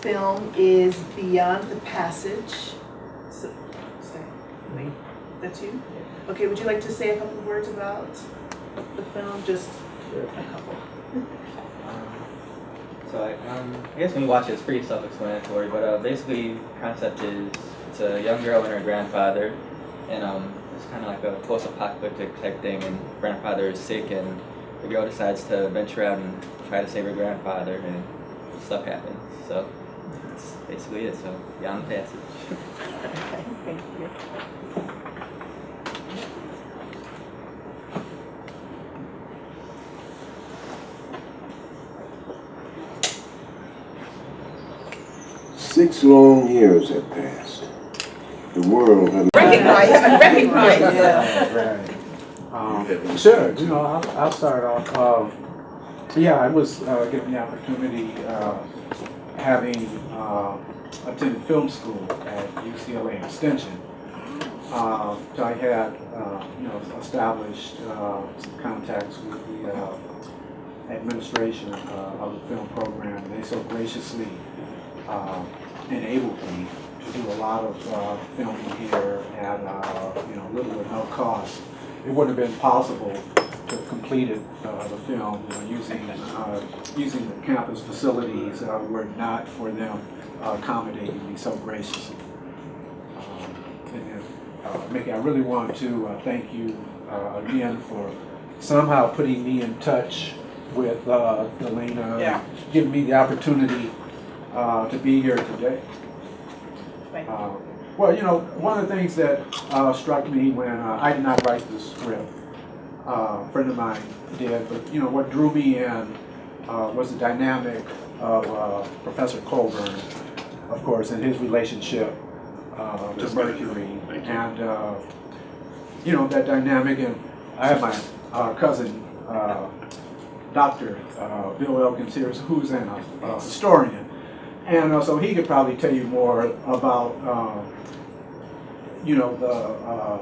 film is Beyond the Passage. So, wait, that's you? Okay, would you like to say a couple of words about the film? Just a couple. So I guess when you watch it, it's pretty self-explanatory, but basically the concept is it's a young girl and her grandfather, and it's kind of like a post-apocalyptic type thing, and grandfather is sick, and the girl decides to venture out and try to save her grandfather, and stuff happens. So that's basically it. So Beyond the Passage. Okay, thank you. Six long years have passed. The world has Recognize. Right. Sure. You know, I'll start off. Yeah, I was given the opportunity having attended film school at UCLA Extension. So I had, established some contacts with the administration of the film program. They so graciously enabled me to do a lot of filming here at little or no cost. It wouldn't have been possible to have completed the film using the campus facilities were it not for them accommodating me so graciously. Mickey, I really want to thank you again for somehow putting me in touch with Elena, giving me the opportunity to be here today. Well, one of the things that struck me when I did not write the script, a friend of mine did, but what drew me in was the dynamic of Professor Colburn, of course, and his relationship to Mercury, and that dynamic. And I have my cousin, Dr. Bill Elkins here, who's a historian. And so he could probably tell you more about,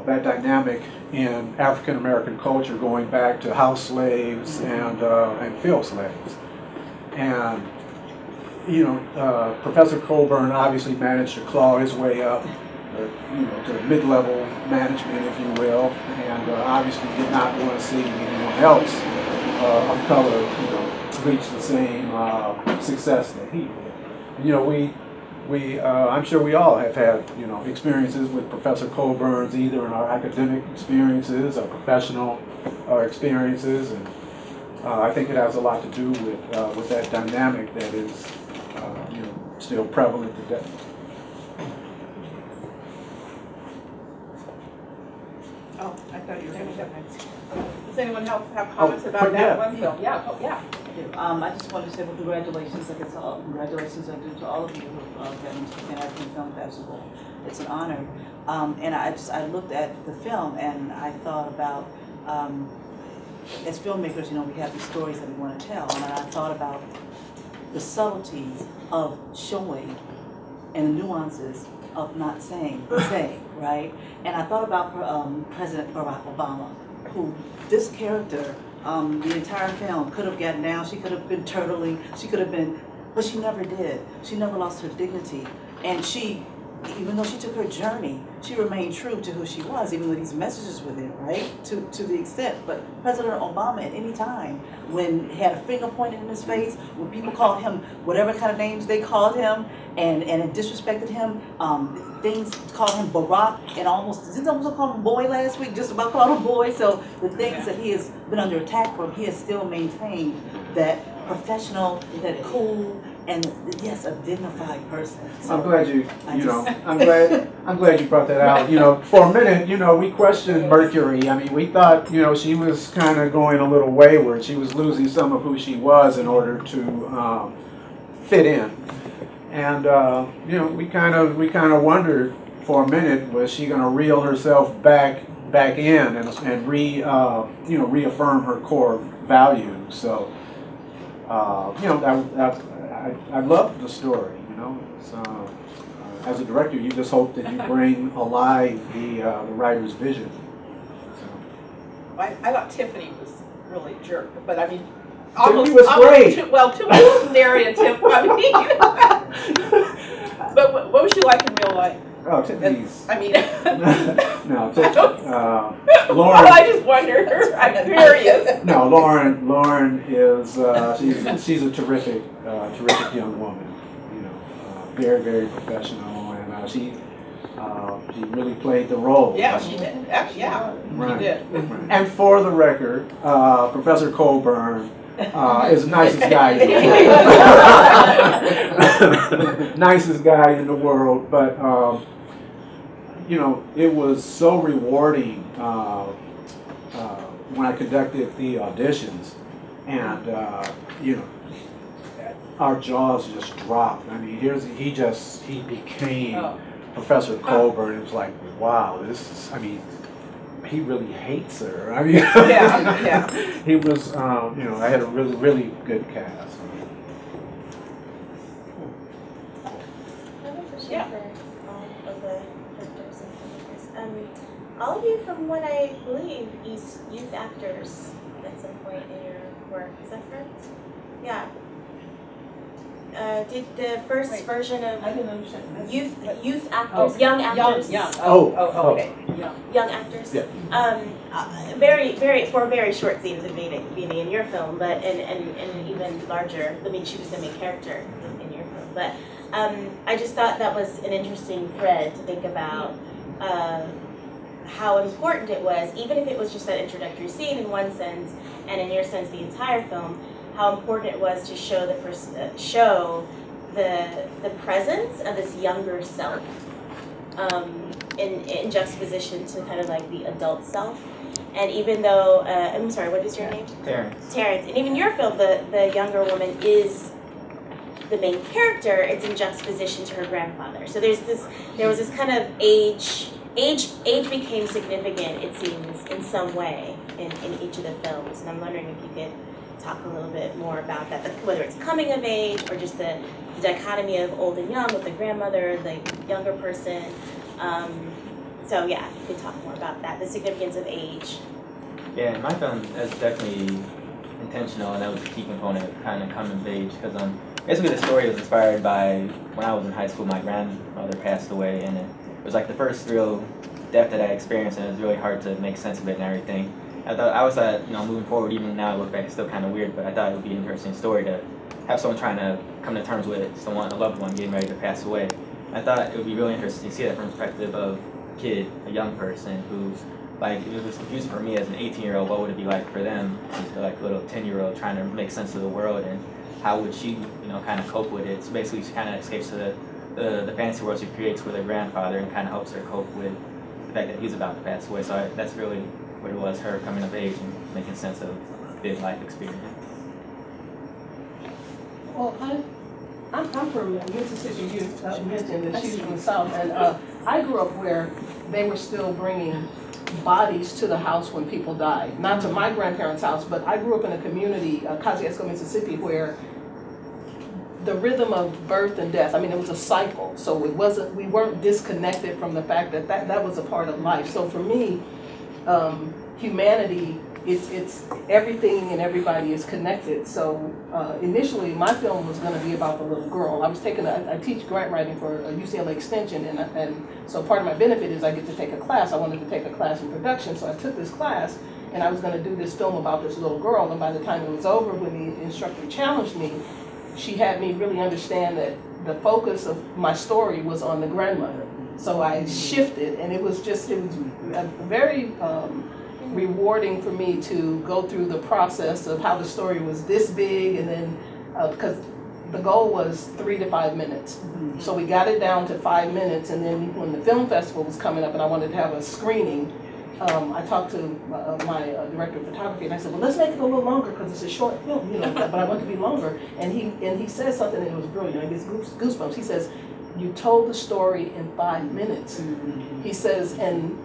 that dynamic in African American culture going back to house slaves and field slaves. And Professor Colburn obviously managed to claw his way up, to mid-level management, if you will, and obviously did not want to see anyone else of color, reach the same success that he did. I'm sure we all have had, experiences with Professor Colburn's, either in our academic experiences or professional experiences, and I think it has a lot to do with that dynamic that is, still prevalent today. Oh, I thought you were going to go next. Does anyone have comments about that one film? Yeah. I just want to say, well, congratulations. Congratulations are due to all of you who have been to the African Film Festival. It's an honor. And I looked at the film and I thought about, as filmmakers, we have these stories that we want to tell. And I thought about the subtleties of showing and the nuances of not saying, right? And I thought about President Barack Obama, who this character, the entire film could have gotten down, she could have been turtling, but she never did. She never lost her dignity. And she, even though she took her journey, she remained true to who she was, even though these messages were there, right? To the extent. But President Obama, at any time, when he had a finger pointed in his face, when people called him whatever kind of names they called him, and it disrespected him, things called him Barack, and didn't almost call him boy last week, just about called him boy. So the things that he has been under attack for, he has still maintained that professional, that cool, and yes, a dignified person. So I'm glad I'm glad you brought that out. For a minute, we questioned Mercury. I mean, we thought, she was kind of going a little wayward. She was losing some of who she was in order to fit in. And we kind of wondered for a minute, was she going to reel herself back in and reaffirm her core values? So I love the story. So, as a director, you just hope that you bring alive the writer's vision. So. I thought Tiffany was really a jerk, but I mean, Tiffany was great. Too stereotypical. I mean, like in real life? Oh, Tiffany's. I mean, No, well, Lauren. I just wonder. I'm curious. No, Lauren is she's a terrific young woman. You know, very very professional, and she really played the role. Yeah, she did. Actually, yeah, Right. she did. And for the record, Professor Colburn is the nicest guy in the world. Nicest guy in the world, but you know, it was so rewarding when I conducted the auditions, and you know, our jaws just dropped. I mean, he became Professor Colburn. It was like, wow, this is, I mean, he really hates her. I mean, Yeah. he was, you know, I had a really, really good cast. I have a question Yeah. for all of the characters and filmmakers. All of you, from what I believe, is youth actors at some point in your work. Is that correct? Yeah. Did the first version of I didn't understand. youth actors, young actors, Oh, okay. Yeah. young actors? Yeah. For very short scenes of being in your film, but and even larger. I mean, she was the main character in your film, but I just thought that was an interesting thread to think about. How important it was, even if it was just that introductory scene in one sense, and in your sense the entire film, how important it was to show the presence of this younger self in juxtaposition to kind of like the adult self. And even though I'm sorry, what is your name? Terrence. And even your film, the younger woman is the main character. It's in juxtaposition to her grandfather. So there was this kind of age became significant, it seems, in some way in each of the films. And I'm wondering if you could talk a little bit more about that, whether it's coming of age or just the dichotomy of old and young with the grandmother, the younger person. So yeah, if you could talk more about that, the significance of age. Yeah, in my film, that's definitely intentional, and that was a key component of kind of coming of age, because basically the story was inspired by when I was in high school, my grandmother passed away, and it was like the first real death that I experienced, and it was really hard to make sense of it and everything. I always thought, you know, moving forward, even now I look back, it's still kind of weird, but I thought it would be an interesting story to have someone trying to come to terms with a loved one getting ready to pass away. I thought it would be really interesting to see that from the perspective of a kid, a young person who, like, if it was confusing for me as an 18-year-old, what would it be like for them, as like a little 10-year-old trying to make sense of the world, and how would she, you know, kind of cope with it? So basically she kind of escapes to the fantasy world she creates with her grandfather and kind of helps her cope with the fact that he's about to pass away. So that's really what it was, her coming of age and making sense of big life experience. Well, I'm from Mississippi. You mentioned that she's from the South, and I grew up where they were still bringing bodies to the house when people died. Not to my grandparents' house, but I grew up in a community, Kosciuszko, Mississippi, where the rhythm of birth and death, I mean, it was a cycle. So we weren't disconnected from the fact that was a part of life. So for me, humanity, it's everything and everybody is connected. So initially, my film was going to be about the little girl. I teach grant writing for a UCLA extension, and so part of my benefit is I get to take a class. I wanted to take a class in production, so I took this class, and I was going to do this film about this little girl. And by the time it was over, when the instructor challenged me, she had me really understand that the focus of my story was on the grandmother. So I shifted, and it was very rewarding for me to go through the process of how the story was this big, and then because the goal was 3 to 5 minutes. Mm-hmm. So we got it down to 5 minutes, and then when the film festival was coming up and I wanted to have a screening, I talked to my director of photography, and I said, well, let's make it a little longer because it's a short film, you know, but I want it to be longer. And he said something that was brilliant. I get goosebumps. He says, you told the story in 5 minutes. Mm-hmm. He says, and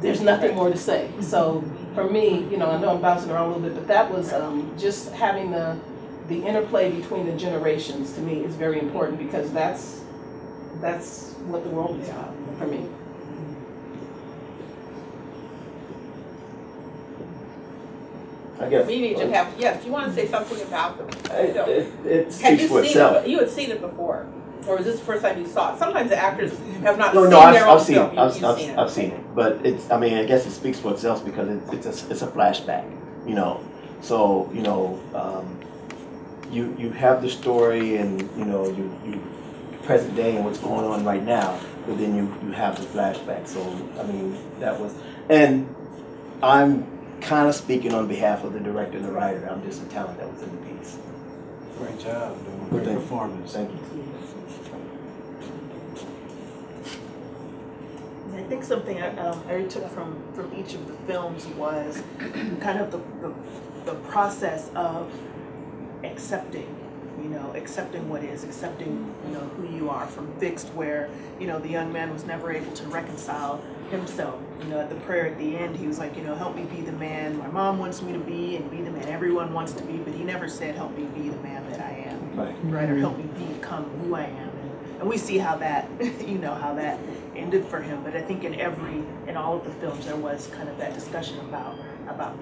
there's nothing more to say. So for me, you know, I know I'm bouncing around a little bit, but that was just having the interplay between the generations, to me, is very important, because that's what the world is about for me. I guess We need to have, yes, you want to say something about them? it Had speaks you for seen itself. it? You had seen it before. Or is this the first time you saw it? Sometimes the actors have not No, seen no, their own film. I've seen it, but it's. I mean, I guess it speaks for itself because it's a flashback, you know. So you know, you have the story and you know you present day and what's going on right now, but then you have the flashback. So I mean that was, and I'm kind of speaking on behalf of the director and the writer. I'm just a talent that was in the piece. Great job, great performance. Thank you. I think something I took from each of the films was kind of the process of accepting, accepting what is, accepting, who you are. From Fixed, where, the young man was never able to reconcile himself. At the prayer at the end, he was like, help me be the man my mom wants me to be and be the man everyone wants to be, but he never said, help me be the man that I am, right? Or help me become who I am. And we see how that, how that ended for him. But I think in all of the films, there was kind of that discussion about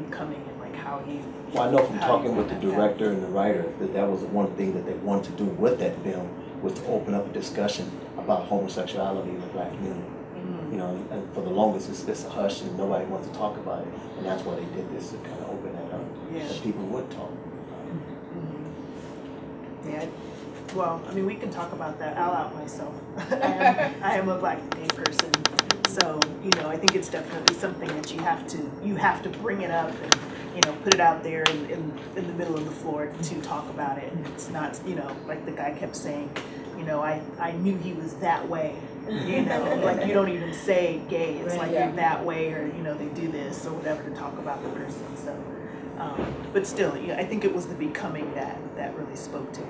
becoming and like how he. Well, I know from talking with the director and the writer that was one thing that they wanted to do with that film was to open up a discussion about homosexuality in the Black community. Mm-hmm. And for the longest, it's a hush and nobody wants to talk about it. And that's why they did this, to kind of open that up, that people would talk. Yeah. Well, I mean, we can talk about that. I'll out myself. I am a Black gay person, so I think it's definitely something that you have to bring it up and put it out there in the middle of the floor to talk about it. It's not like the guy kept saying, I knew he was that way. Like you don't even say gay. It's like you're that way, or they do this or whatever to talk about the person. So, but still, I think it was the becoming that really spoke to me.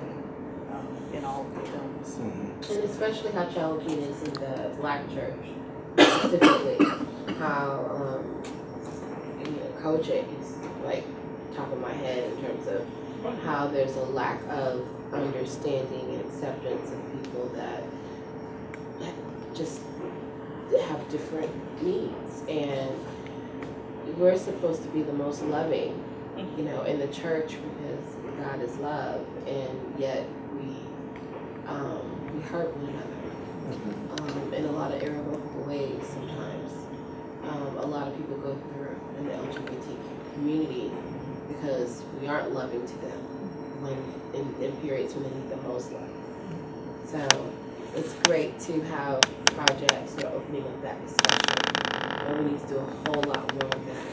In all of the films. Mm-hmm. And especially how challenging it is in the Black church, specifically. How, Kojic is like top of my head in terms of how there's a lack of understanding and acceptance of people that just have different needs. And we're supposed to be the most loving, in the church because God is love, and yet we hurt one another in a lot of irrevocable ways sometimes. A lot of people go through in the LGBT community because we aren't loving to them when in periods when they need the most love. So it's great to have projects that are opening up that discussion. And we need to do a whole lot more of that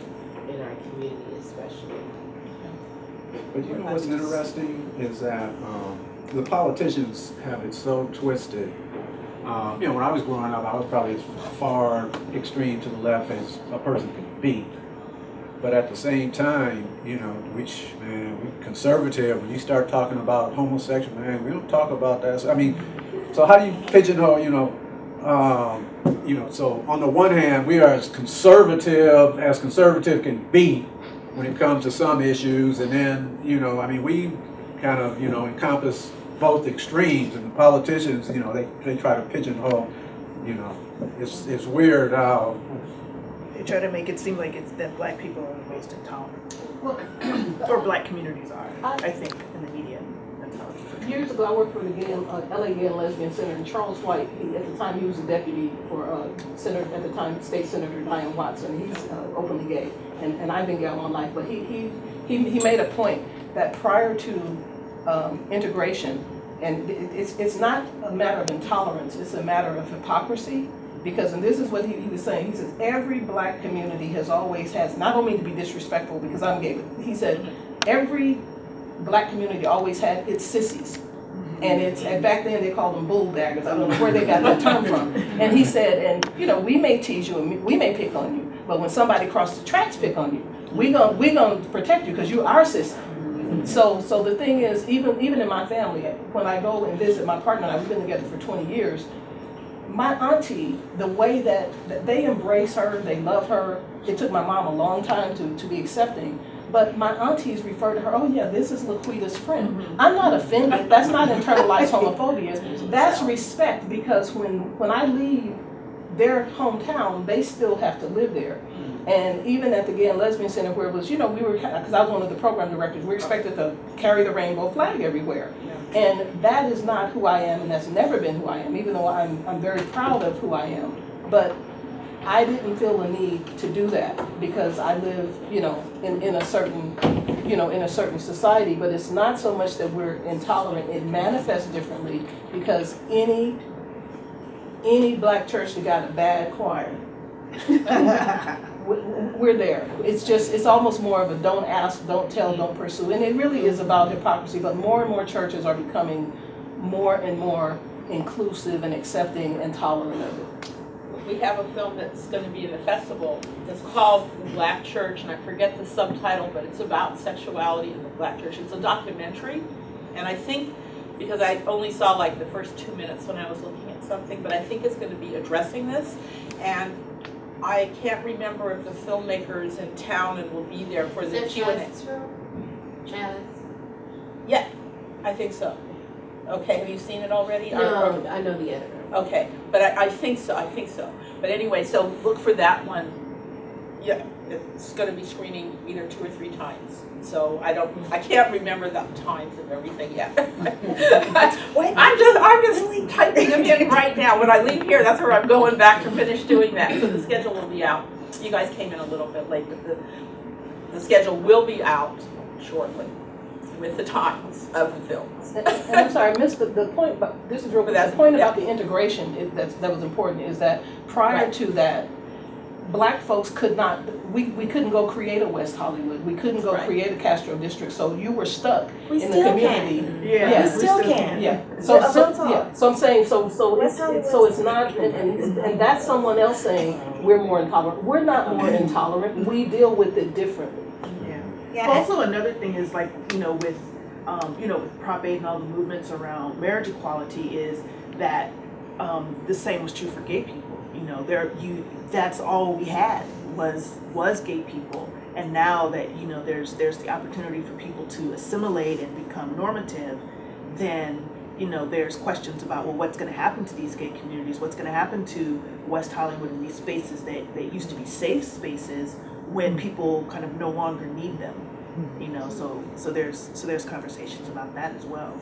in our community especially. But what's interesting is that the politicians have it so twisted. When I was growing up, I was probably as far extreme to the left as a person could be. But at the same time, we conservative. When you start talking about homosexual, man, we don't talk about that. So how do you pigeonhole, so on the one hand, we are as conservative can be when it comes to some issues, and then, we kind of, encompass both extremes, and the politicians, they try to pigeonhole, it's weird how they try to make it seem like it's that Black people are the most intolerant, or Black communities are. I think in the media, that's how it's. Years ago, I worked for the LA Gay and Lesbian Center, and Charles White, at the time he was a deputy for State Senator Diane Watson. He's openly gay, and I've been gay all my life. But he made a point that prior to integration, and it's not a matter of intolerance, it's a matter of hypocrisy. Because, and this is what he was saying, he says, every Black community has always had, not only to be disrespectful because I'm gay, but he said, every Black community always had its sissies. And back then they called them bull daggers. I don't know where they got that term from. And he said, and we may tease you and we may pick on you, but when somebody across the tracks pick on you, we gonna protect you because you're our sissy. So the thing is, even in my family, when I go and visit my partner, and I've been together for 20 years, my auntie, the way that they embrace her, they love her. It took my mom a long time to be accepting. But my aunties refer to her, oh yeah, this is Laquita's friend. I'm not offended. That's not internalized homophobia. That's respect, because when I leave their hometown, they still have to live there. And even at the Gay and Lesbian Center where it was, we were, because I was one of the program directors, we were expected to carry the rainbow flag everywhere. And that is not who I am, and that's never been who I am, even though I'm very proud of who I am. But I didn't feel the need to do that because I live, in a certain, in a certain society. But it's not so much that we're intolerant. It manifests differently because any black church that got a bad choir, we're there. It's almost more of a don't ask, don't tell, don't pursue. And it really is about hypocrisy, but more and more churches are becoming more and more inclusive and accepting and tolerant of it. We have a film that's going to be in the festival. It's called Black Church, and I forget the subtitle, but it's about sexuality in the Black church. It's a documentary, and I think, because I only saw like the first 2 minutes when I was looking at something, but I think it's going to be addressing this, and I can't remember if the filmmaker is in town and will be there for the Q&A. Chalice? Yeah, I think so. Okay, have you seen it already? No, I know the editor. Okay, but I think so. But anyway, so look for that one. Yeah, it's going to be screening either 2 or 3 times. So I can't remember the times of everything yet. I'm just typing them in right now. When I leave here, that's where I'm going back to finish doing that. So the schedule will be out. You guys came in a little bit late, but the schedule will be out shortly with the times of the films. And I'm sorry, I missed the point, but this is real quick. The point about the integration that was important is that prior to that, black folks could not, we couldn't go create a West Hollywood. We couldn't go create a Castro district. So you were stuck in the community. Yeah, we still can. Yeah. So I'm saying, so it's not, and that's someone else saying we're more intolerant. We're not more intolerant. We deal with it differently. Yeah. Also, another thing is like, with Prop 8 and all the movements around marriage equality is that the same was true for gay people. That's all we had was gay people, and now that there's the opportunity for people to assimilate and become normative, then there's questions about, well, what's going to happen to these gay communities? What's going to happen to West Hollywood and these spaces that used to be safe spaces when people kind of no longer need them? So there's conversations about that as well.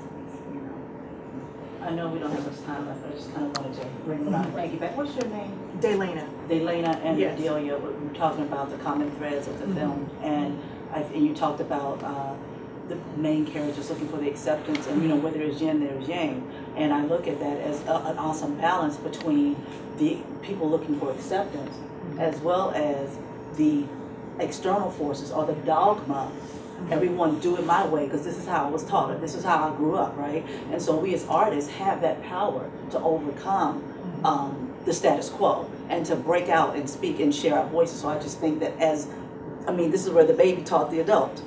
I know we don't have much time left, but I just kind of wanted to bring it up. Thank you. What's your name? Delana and yes. Adelia. We were talking about the common threads of the film, and you talked about the main characters looking for the acceptance, and where there's yin, there's yang. And I look at that as an awesome balance between the people looking for acceptance, as well as the external forces or the dogma. Everyone do it my way because this is how I was taught, or this is how I grew up, right? And so we as artists have that power to overcome the status quo and to break out and speak and share our voices. So I just think that this is where the baby taught the adult,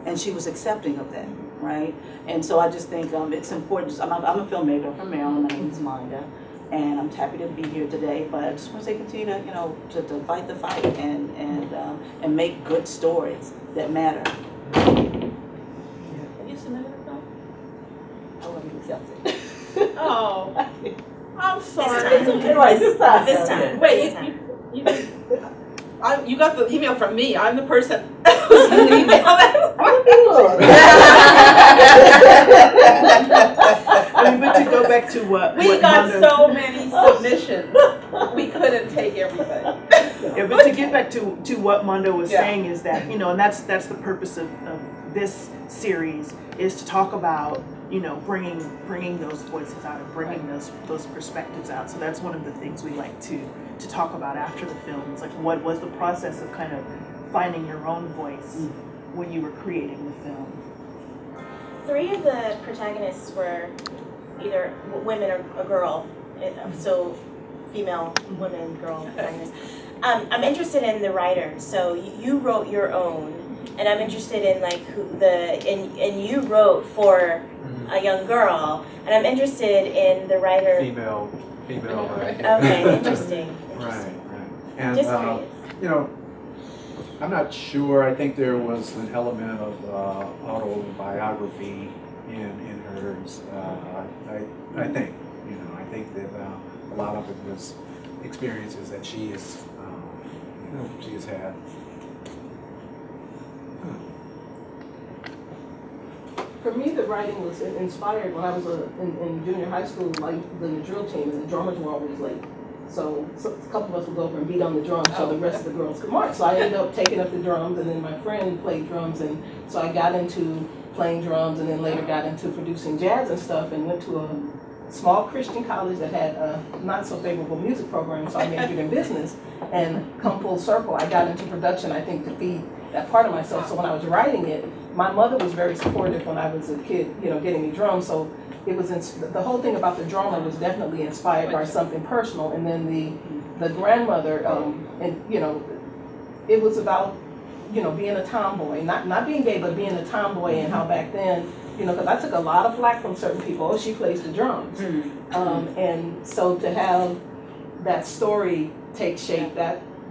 and she was accepting of that, right? And so I just think it's important. I'm a filmmaker from Maryland. My name is Monda, and I'm happy to be here today. But I just want to say, continue to to fight the fight and make good stories that matter. Have you submitted a film? I wasn't accepted. Oh, I'm sorry. It's okay. Right, this time. Wait, you got the email from me. I'm the person who's going to email that. But to go back to what we got so many submissions, we couldn't take everything. Yeah, but to get back to what Mondo was saying is that and that's the purpose of this series, is to talk about bringing those voices out and bringing those perspectives out. So that's one of the things we like to talk about after the film. It's like, what was the process of kind of finding your own voice when you were creating the film? 3 of the protagonists were either women or a girl, so female, women, girl protagonists. I'm interested in the writer. So you wrote your own, and I'm interested in like and you wrote for a young girl, and I'm interested in the writer. Female. Okay, interesting. Right. And Just curious. I'm not sure. I think there was an element of autobiography in hers. I think that a lot of it was experiences that she has She has had. For me, the writing was inspired when I was in junior high school, like the drill team, and the drummers were always late. So a couple of us would go over and beat on the drums so the rest of the girls could march. So I ended up taking up the drums, and then my friend played drums, and so I got into playing drums, and then later got into producing jazz and stuff, and went to a small Christian college that had a not so favorable music program, so I majored in business. And come full circle, I got into production, I think, to feed that part of myself. So when I was writing it, my mother was very supportive when I was a kid, you know, getting me drums. So it was the whole thing about the drummer was definitely inspired by something personal. And then the grandmother, and you know, it was about, you know, being a tomboy, not being gay, but being a tomboy, and how back then, you know, because I took a lot of flack from certain people. Oh, she plays the drums, and so to have that story take shape,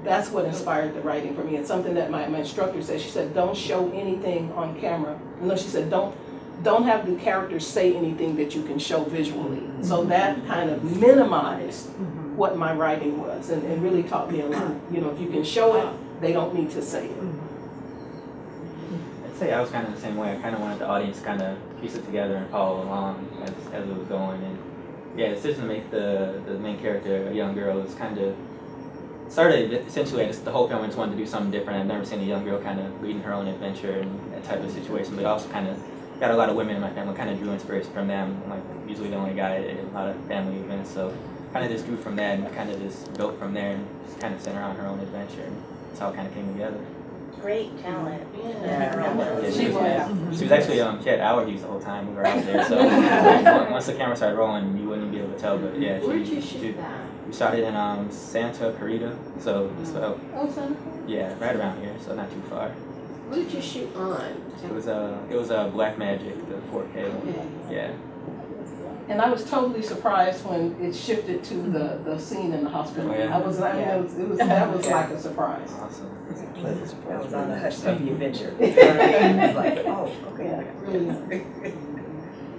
that's what inspired the writing for me. It's something that my instructor said. She said, don't show anything on camera. No, she said, don't have the characters say anything that you can show visually. So that kind of minimized what my writing was, and really taught me a lot. You know, if you can show it, they don't need to say it. I'd say I was kind of the same way. I kind of wanted the audience to kind of piece it together and follow along as it was going. And yeah, the decision to make the main character a young girl was kind of started essentially just the whole film. I just wanted to do something different. I've never seen a young girl kind of leading her own adventure and that type of situation. But also kind of got a lot of women in my family. Kind of drew inspiration from them. I'm like usually the only guy at a lot of family events, so kind of just drew from that and kind of just built from there and just kind of centered on her own adventure. And that's how it kind of came together. Great talent. Yeah, she was actually she had allergies the whole time we were out there. So once the camera started rolling, you wouldn't be able to tell. But yeah, Where did you shoot that? We shot it in Santa Clarita, so Oh, Santa Clarita? yeah, right around here, so not too far. What did you shoot on? It was a Black Magic, the 4K one. Okay. Yeah. And I was totally surprised when it shifted to the scene in the hospital. Oh, yeah. I was that was like a surprise. Awesome. Pleasant surprise. I was on the hush of the adventure. It's like, oh, okay. Yeah, really nice.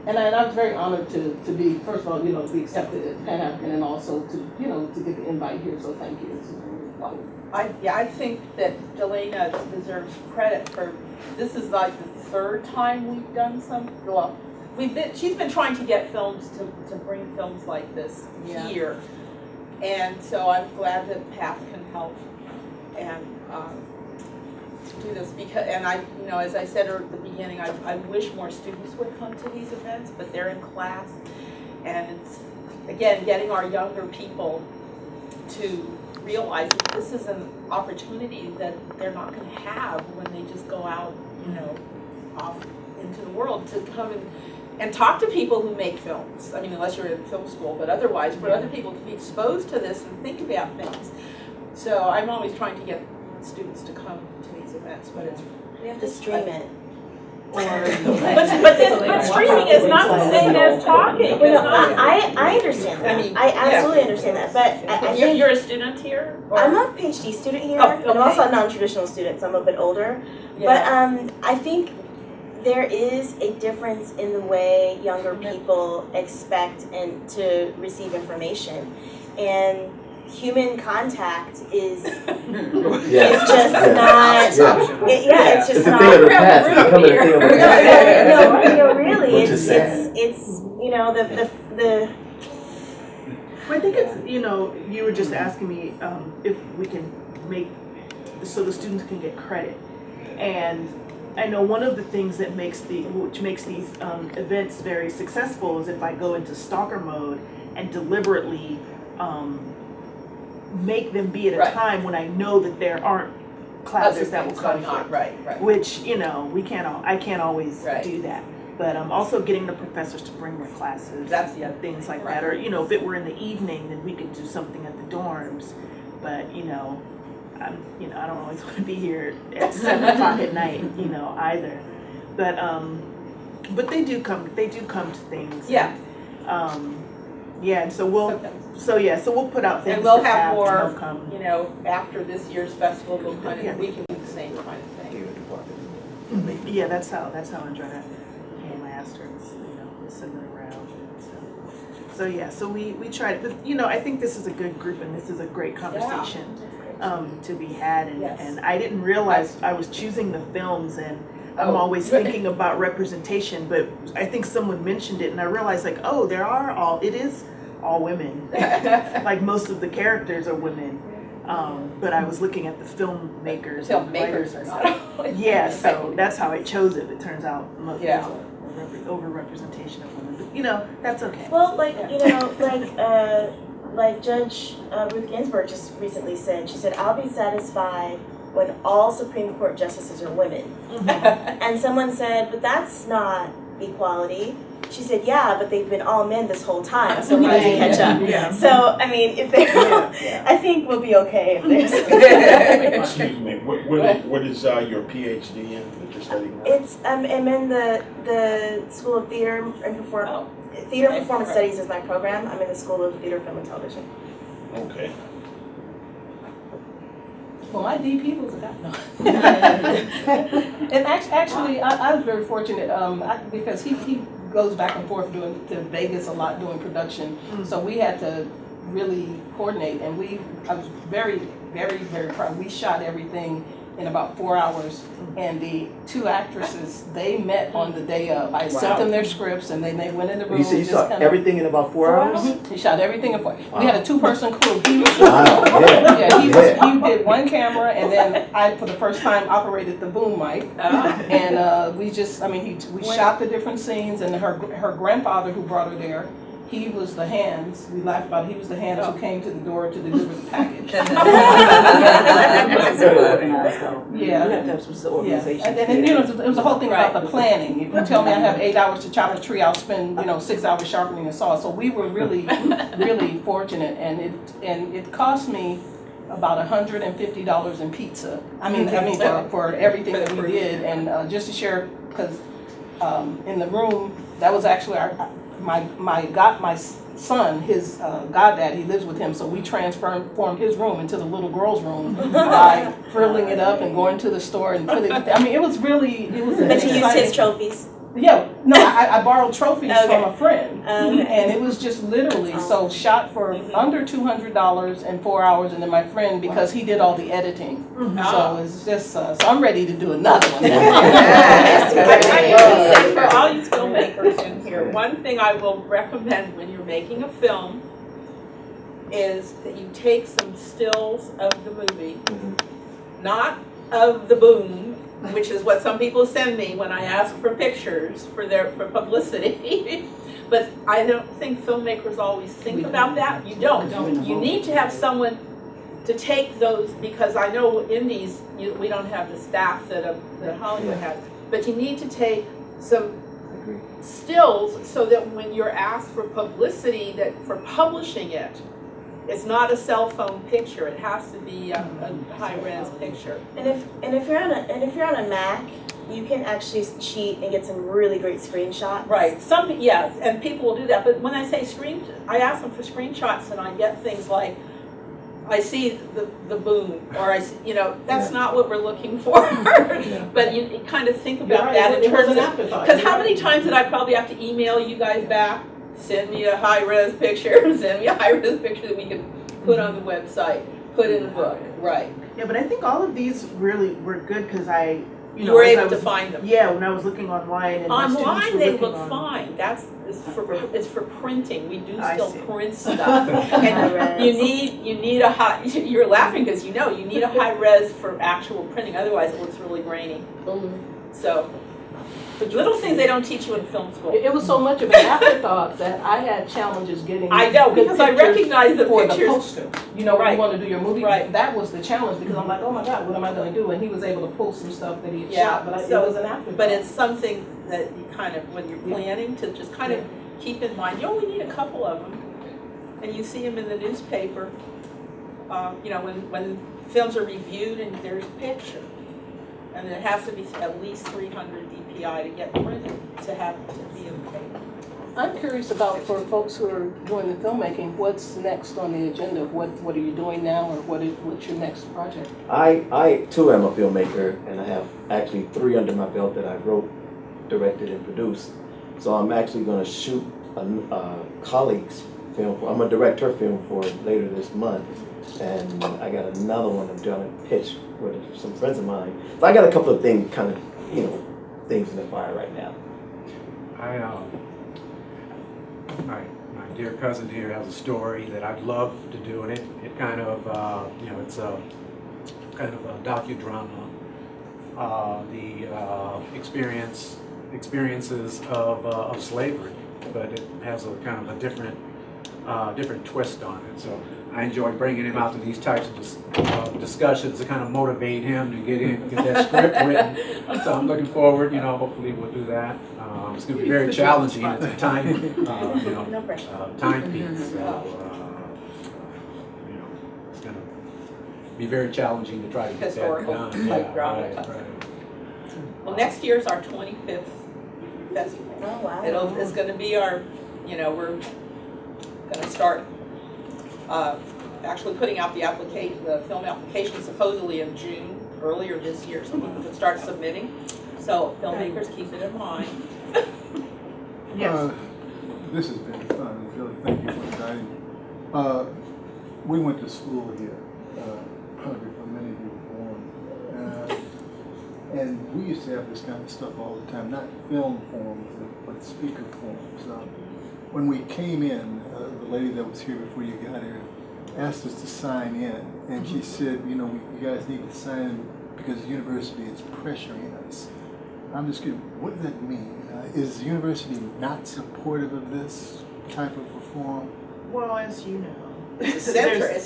And I was very honored to be, first of all, you know, to be accepted at Pan African, and also to, you know, to get the invite here, so thank you. It's really I think that Delana deserves credit for, this is like the third time we've done well, she's been trying to get films to bring films like this here. And so I'm glad that PAFF can help and to do this, because, and I, you know, as I said at the beginning, I wish more students would come to these events, but they're in class, and it's, again, getting our younger people to realize that this is an opportunity that they're not going to have when they just go out, you know, off into the world, to come and talk to people who make films. I mean, unless you're in film school, but otherwise, for other people to be exposed to this and think about things. So I'm always trying to get students to come to these events, but it's, We have to stream it. but streaming is not the same as talking. Well, no, I understand that. I mean, I absolutely understand that. But I think you're a student here? Or? I'm a PhD student here, Oh, okay. but I'm also a non-traditional student, so I'm a bit older. Yeah. But I think there is a difference in the way younger people expect and to receive information, and human contact is it's just not. It's just It's a not. thing of the past. It's becoming a thing of the past. No, really, Which is sad. it's you know the. I think it's, you know, you were just asking me if we can make, so the students can get credit. And I know one of the things that makes these events very successful is if I go into stalker mode and deliberately make them be at a time when I know that there aren't classes that will come on. Right. Which, you know, I can't always do that. But also getting the professors to bring their classes, things like that. Or, you know, if it were in the evening, then we could do something at the dorms. But, you know, I don't always want to be here at 7 o'clock at night, you know, either. But they do come to things. Yeah. And so we'll put out things. And we'll that have more, come. you know, after this year's festival, we'll kind of, we can do the same kind of thing. Yeah, that's how Andrea came last, or you know, send it around. So. So yeah, so we tried, but you know, I think this is a good group and this is a great conversation to be had, and I didn't realize I was choosing the films, and I'm always thinking about representation, but I think someone mentioned it and I realized like, oh, it is all women. Like most of the characters are women. But I was looking at the filmmakers. Filmmakers are not. Yeah, so that's how I chose it. It turns out there's over-representation of women, but you know, that's okay. Well, like, you know, like Judge Ruth Ginsburg just recently said, she said, I'll be satisfied when all Supreme Court justices are women. And someone said, but that's not equality. She said, yeah, but they've been all men this whole time, so we need to catch up. Yeah. So, I mean, if they're I think we'll be okay if there's... Excuse me, what is your PhD in that you're studying now? It's, I'm in the School of Theater and Performance Studies is my program. I'm in the School of Theater, Film, and Television. Okay. Well, my DP was a guy. No. And actually, I was very fortunate because he goes back and forth to Vegas a lot doing production. So we had to really coordinate, and I was very, very, very proud. We shot everything in about 4 hours, and the two actresses, they met on the day of. I sent them their scripts, and then they went in the room. You said you saw everything in about 4 hours? He shot everything in 4 hours. We had a two-person crew. He was, he did one camera, and then I, for the first time, operated the boom mic. And we shot the different scenes, and her grandfather who brought her there, he was the hands. We laughed about it. He was the hands who came to the door to deliver the package. Yeah. And then, you know, it was a whole thing about the planning. If you tell me I have 8 hours to chop a tree, I'll spend, 6 hours sharpening a saw. So we were really, really fortunate, and it cost me about $150 in pizza. I mean, for everything that we did, and just to share, because in the room, that was actually my son, his goddad, he lives with him, so we transformed his room into the little girl's room by frilling it up and going to the store and putting it. I mean, it was But you used his trophies. Yeah, no, I borrowed trophies from a friend, and it was just literally so shot for under $200 in 4 hours, and then my friend, because he did all the editing, so it's just so I'm ready to do another one. I can say for all you filmmakers in here, one thing I will recommend when you're making a film is that you take some stills of the movie, not of the boom, which is what some people send me when I ask for pictures for publicity. But I don't think filmmakers always think about that. You don't. You need to have someone to take those, because I know indies, we don't have the staff that Hollywood has. But you need to take some stills so that when you're asked for publicity, that for publishing it, it's not a cell phone picture. It has to be a high-res picture. And if you're on a Mac, you can actually cheat and get some really great screenshots. Right. And people will do that. But when I say I ask them for screenshots, and I get things like, I see the boom, or that's not what we're looking for. But you kind of think about that in terms of, because how many times did I probably have to email you guys back? Send me a high-res picture, send me a high-res picture that we can put on the website, put in a book, right. Yeah, but I think all of these really were good because you were able to find them. Yeah, when I was looking online. And online they look fine. It's for printing. We do still print stuff. And you need a high, you're laughing because you need a high-res for actual printing, otherwise it looks really grainy. So. Little things they don't teach you in film school. It was so much of an afterthought that I had challenges getting. I know, because I recognize the for pictures. The poster. When you want to do your movie, that was the challenge, because I'm like, oh my God, what am I going to do? And he was able to pull some stuff that he had shot, but it was an afterthought. But it's something that you kind of, when you're planning, to just kind of keep in mind. You only need a couple of them, and you see them in the newspaper. When films are reviewed and there's a picture. And it has to be at least 300 DPI to get printed to be okay. I'm curious about, for folks who are doing the filmmaking, what's next on the agenda? What are you doing now, or what's your next project? I too am a filmmaker, and I have actually 3 under my belt that I wrote, directed, and produced. So I'm actually going to shoot a colleague's film. I'm gonna direct her film for later this month, and I got another one I'm doing a pitch with some friends of mine. So I got a couple of things, kind of, things in the fire right now. My dear cousin here has a story that I'd love to do, and it kind of, it's a kind of a docudrama. The experiences of slavery, but it has a kind of a different twist on it. So I enjoy bringing him out to these types of discussions to kind of motivate him to get that script written. So I'm looking forward. Hopefully we'll do that. It's going to be very challenging. It's a time timepiece. So it's going to be very challenging to try to get that Historical done. type drama. Right. Well, next year's our 25th festival. Oh, wow. It's going to be our, we're going to start actually putting out the film application supposedly in June, earlier this year, so people can start submitting. So filmmakers, keep it in mind. Yes. This has been fun. Really, thank you for inviting me. We went to school here, probably for many of you were born. And we used to have this kind of stuff all the time, not film forms, but speaker forms. When we came in, the lady that was here before you got here asked us to sign in, and she said, you guys need to sign in because the university is pressuring us. I'm just kidding. What does that mean? Is the university not supportive of this type of reform? Well, as you know, It's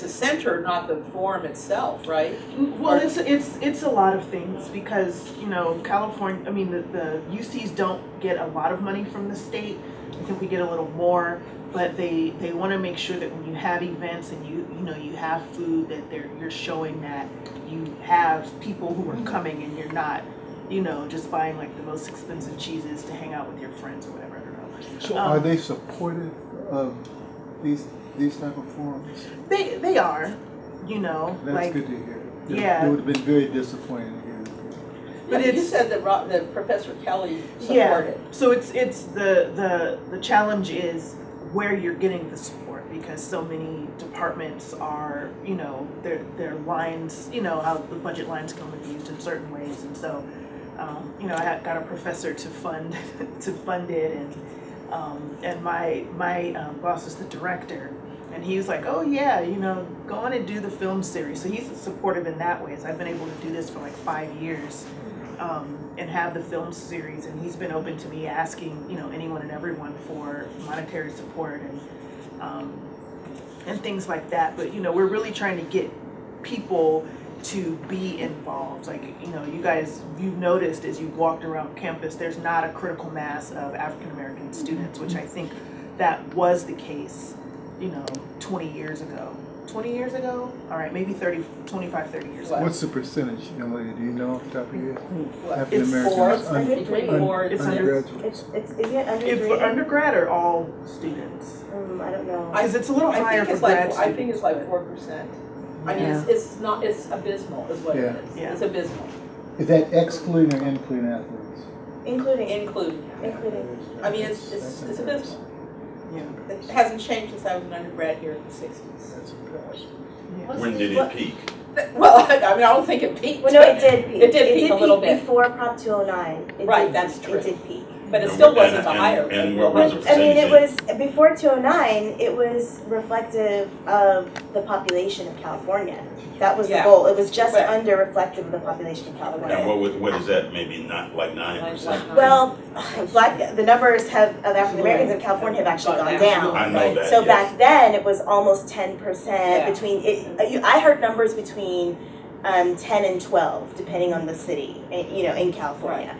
a center, not the forum itself, right? Well, it's a lot of things because California. I mean, the UCs don't get a lot of money from the state. I think we get a little more, but they want to make sure that when you have events and you have food, that you're showing that you have people who are coming and you're not just buying like the most expensive cheeses to hang out with your friends or whatever. I don't know. So are they supportive of these type of forums? They are, That's good to hear. Yeah. It would have been very disappointing to hear. But you said that Professor Kelly supported. Yeah. So it's the challenge is where you're getting the support because so many departments are their lines how the budget lines can be used in certain ways, and so I had got a professor to fund it, and my boss is the director. And he was like, oh yeah, go on and do the film series. So he's supportive in that way. So I've been able to do this for like 5 years and have the film series. And he's been open to me asking, anyone and everyone for monetary support and things like that. But, we're really trying to get people to be involved. Like, you've noticed as you've walked around campus, there's not a critical mass of African-American students, which I think that was the case 20 years ago. 20 years ago? All right, maybe 25, 30 years ago. What's the percentage, young lady? Do you know off the top of your head? It's African-Americans, Is it under for undergrad or all students? I don't know. Because it's a little higher for grad students. I think it's like 4%. I mean, it's abysmal is what it is. Yeah. It's abysmal. Is that excluding or including athletes? Including. I mean, it's abysmal. Yeah. It hasn't changed since I was an undergrad here in the 60s. That's impressive. When did it peak? Well, I don't think it peaked. Well, no, it did peak. It did peak a little bit. Before Prop 209. Right, that's true. It did peak. But it still wasn't the higher. And what was the I mean, it was, percentage? before 209, it was reflective of the population of California. That was the goal. It was just under reflective of the population of California. And what is that? Maybe not like 9%? Well, the numbers of African Americans in California have actually gone down. I know that. So yes. back then, it was almost 10% between, I heard numbers between 10 and 12, depending on the city, in California.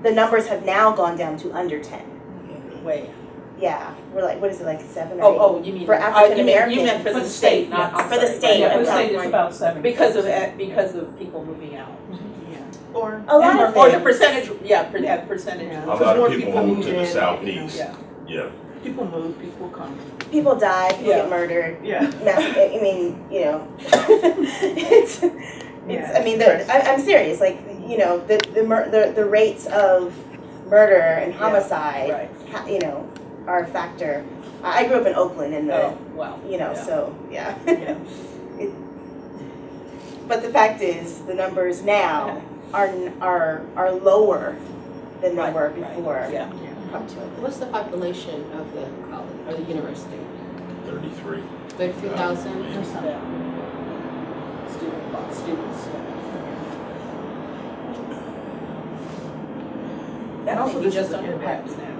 The numbers have now gone down to under 10. Wait. Yeah, we're like, what is it, like 7 or 8? Oh, you mean for African Americans? You meant for the state, not for the state. Yeah, of the state is California. about 7 because of people moving out. Or a lot of or things. the percentage. Percentage. A lot of people move to the southeast. Yeah. People move, people come. People die, people get murdered. Yeah. I mean, it's. I mean, I'm serious. Like, the rates of murder and homicide, are a factor. I grew up in Oakland in the, Oh, wow. you know, Yeah. so, yeah. Yeah. But the fact is, the numbers now are lower than they Right, were right, before. yeah. Come to it. What's the population of the college, or the university? 33. 33,000? Yeah. Students. That Also, may be this just is an under impact. grads now.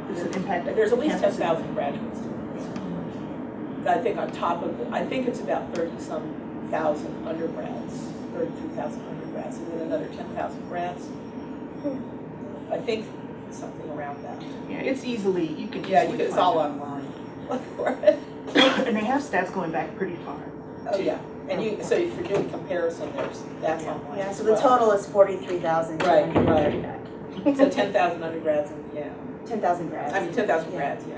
There's an impact. There's at least Campus. 10,000 graduate students. I think on top of I think it's about 30-some thousand undergrads, 33,000 undergrads, and then another 10,000 grads. I think something around that. Yeah, it's easily, you can Yeah, easily it's find all it. online. Look for it. And they have stats going back pretty far. Oh, yeah. And so if you're doing comparison, that's Yeah. online. Yeah, as so the well. total is 43,239. So 10,000 undergrads and, yeah. 10,000 grads. I mean, 10,000 Yeah. grads, yeah.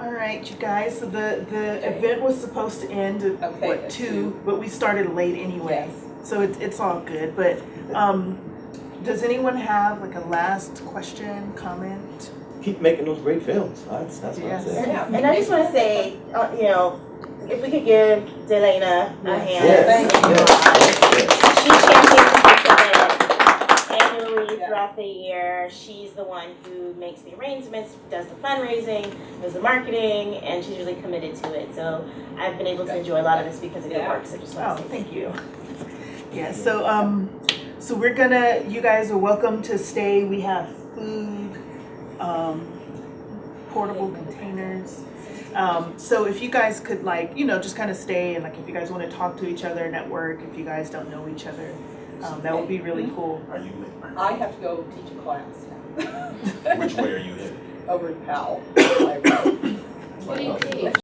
All right, you guys, so the event was supposed to end at Okay, what, at 2, but we started late anyway. Yes. So it's all good, but does anyone have like a last question, comment? Keep making those great films. That's what Yes. I'm saying. Yeah. And I just want to say, you know, if we could give Delana a hand. Yes. She champions this event annually throughout the year. She's the one who makes the arrangements, does the fundraising, does the marketing, and she's really committed to it. So I've been able to enjoy a lot of this because of your work. So just want Oh, to say thank you. Yeah, so we're gonna, you guys are welcome to stay. We have food, portable containers. So if you guys could like, you know, just kind of stay and like if you guys want to talk to each other, network, if you guys don't know each other, that would be really cool. Are you I have to go teach a class now. which way are you headed? Over in Powell. What do you teach?